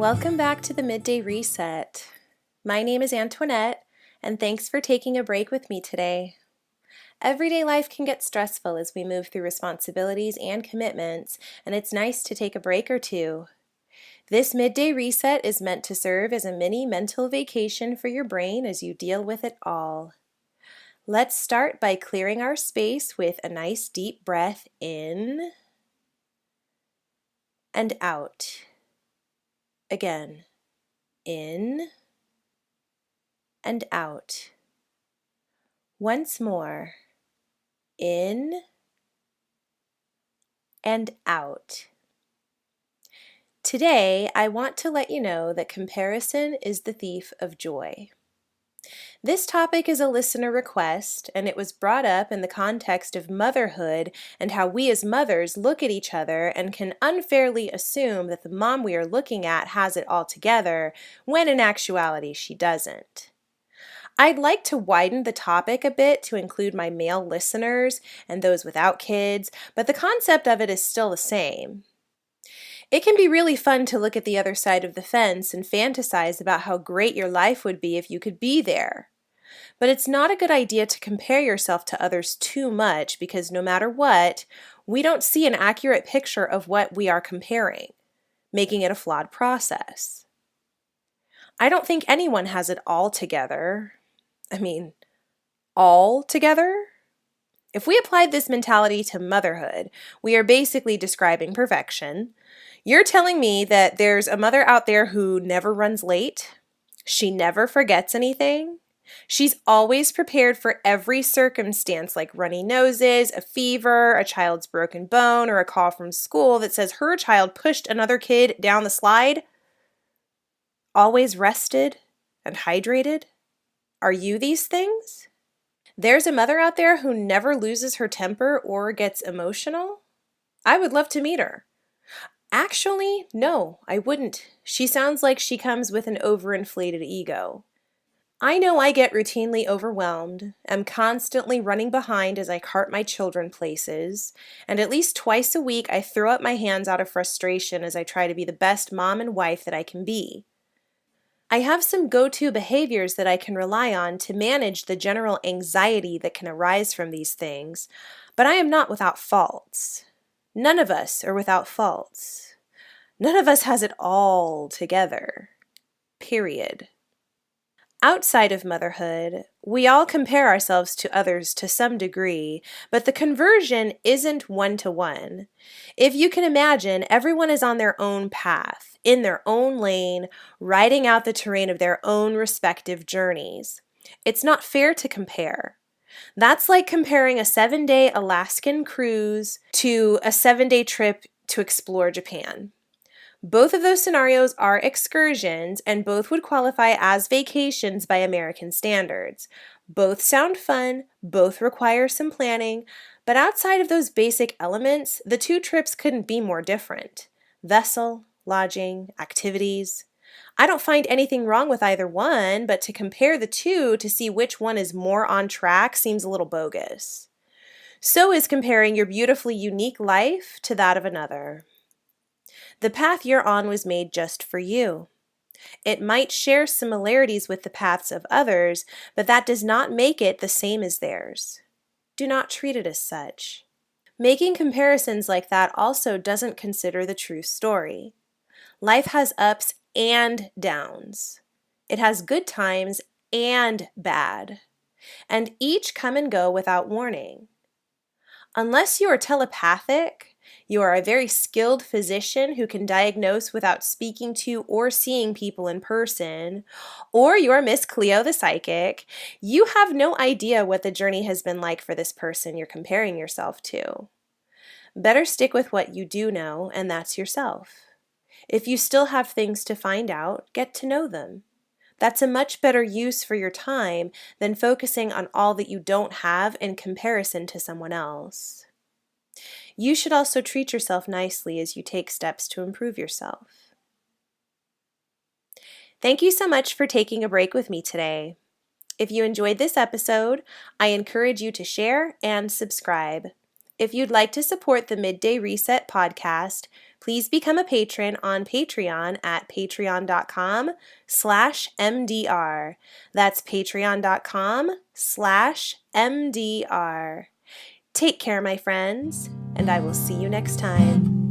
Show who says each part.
Speaker 1: Welcome back to the Midday Reset. My name is Antoinette, and thanks for taking a break with me today. Everyday life can get stressful as we move through responsibilities and commitments, and it's nice to take a break or two. This Midday Reset is meant to serve as a mini mental vacation for your brain as you deal with it all. Let's start by clearing our space with a nice deep breath in and out. Again, in and out. Once more, in and out. Today, I want to let you know that comparison is the thief of joy. This topic is a listener request, and it was brought up in the context of motherhood and how we as mothers look at each other and can unfairly assume that the mom we are looking at has it all together, when in actuality she doesn't. I'd like to widen the topic a bit to include my male listeners and those without kids, but the concept of it is still the same. It can be really fun to look at the other side of the fence and fantasize about how great your life would be if you could be there. But it's not a good idea to compare yourself to others too much because no matter what, we don't see an accurate picture of what we are comparing, making it a flawed process. I don't think anyone has it all together. All together? If we applied this mentality to motherhood, we are basically describing perfection. You're telling me that there's a mother out there who never runs late? She never forgets anything? She's always prepared for every circumstance like runny noses, a fever, a child's broken bone, or a call from school that says her child pushed another kid down the slide? Always rested and hydrated? Are you these things? There's a mother out there who never loses her temper or gets emotional? I would love to meet her. Actually, no, I wouldn't. She sounds like she comes with an overinflated ego. I know I get routinely overwhelmed, am constantly running behind as I cart my children places, and at least twice a week I throw up my hands out of frustration as I try to be the best mom and wife that I can be. I have some go-to behaviors that I can rely on to manage the general anxiety that can arise from these things, but I am not without faults. None of us are without faults. None of us has it all together. Period. Outside of motherhood, we all compare ourselves to others to some degree, but the conversion isn't one-to-one. If you can imagine, everyone is on their own path, in their own lane, riding out the terrain of their own respective journeys. It's not fair to compare. That's like comparing a 7-day Alaskan cruise to a 7-day trip to explore Japan. Both of those scenarios are excursions, and both would qualify as vacations by American standards. Both sound fun, both require some planning, but outside of those basic elements, the two trips couldn't be more different. Vessel, lodging, activities. I don't find anything wrong with either one, but to compare the two to see which one is more on track seems a little bogus. So is comparing your beautifully unique life to that of another. The path you're on was made just for you. It might share similarities with the paths of others, but that does not make it the same as theirs. Do not treat it as such. Making comparisons like that also doesn't consider the true story. Life has ups and downs. It has good times and bad, and each come and go without warning. Unless you are telepathic, you are a very skilled physician who can diagnose without speaking to or seeing people in person, or you're Miss Cleo the psychic, you have no idea what the journey has been like for this person you're comparing yourself to. Better stick with what you do know, and that's yourself. If you still have things to find out, get to know them. That's a much better use for your time than focusing on all that you don't have in comparison to someone else. You should also treat yourself nicely as you take steps to improve yourself. Thank you so much for taking a break with me today. If you enjoyed this episode, I encourage you to share and subscribe. If you'd like to support the Midday Reset podcast, please become a patron on Patreon at patreon.com/MDR. That's patreon.com/MDR. Take care, my friends, and I will see you next time.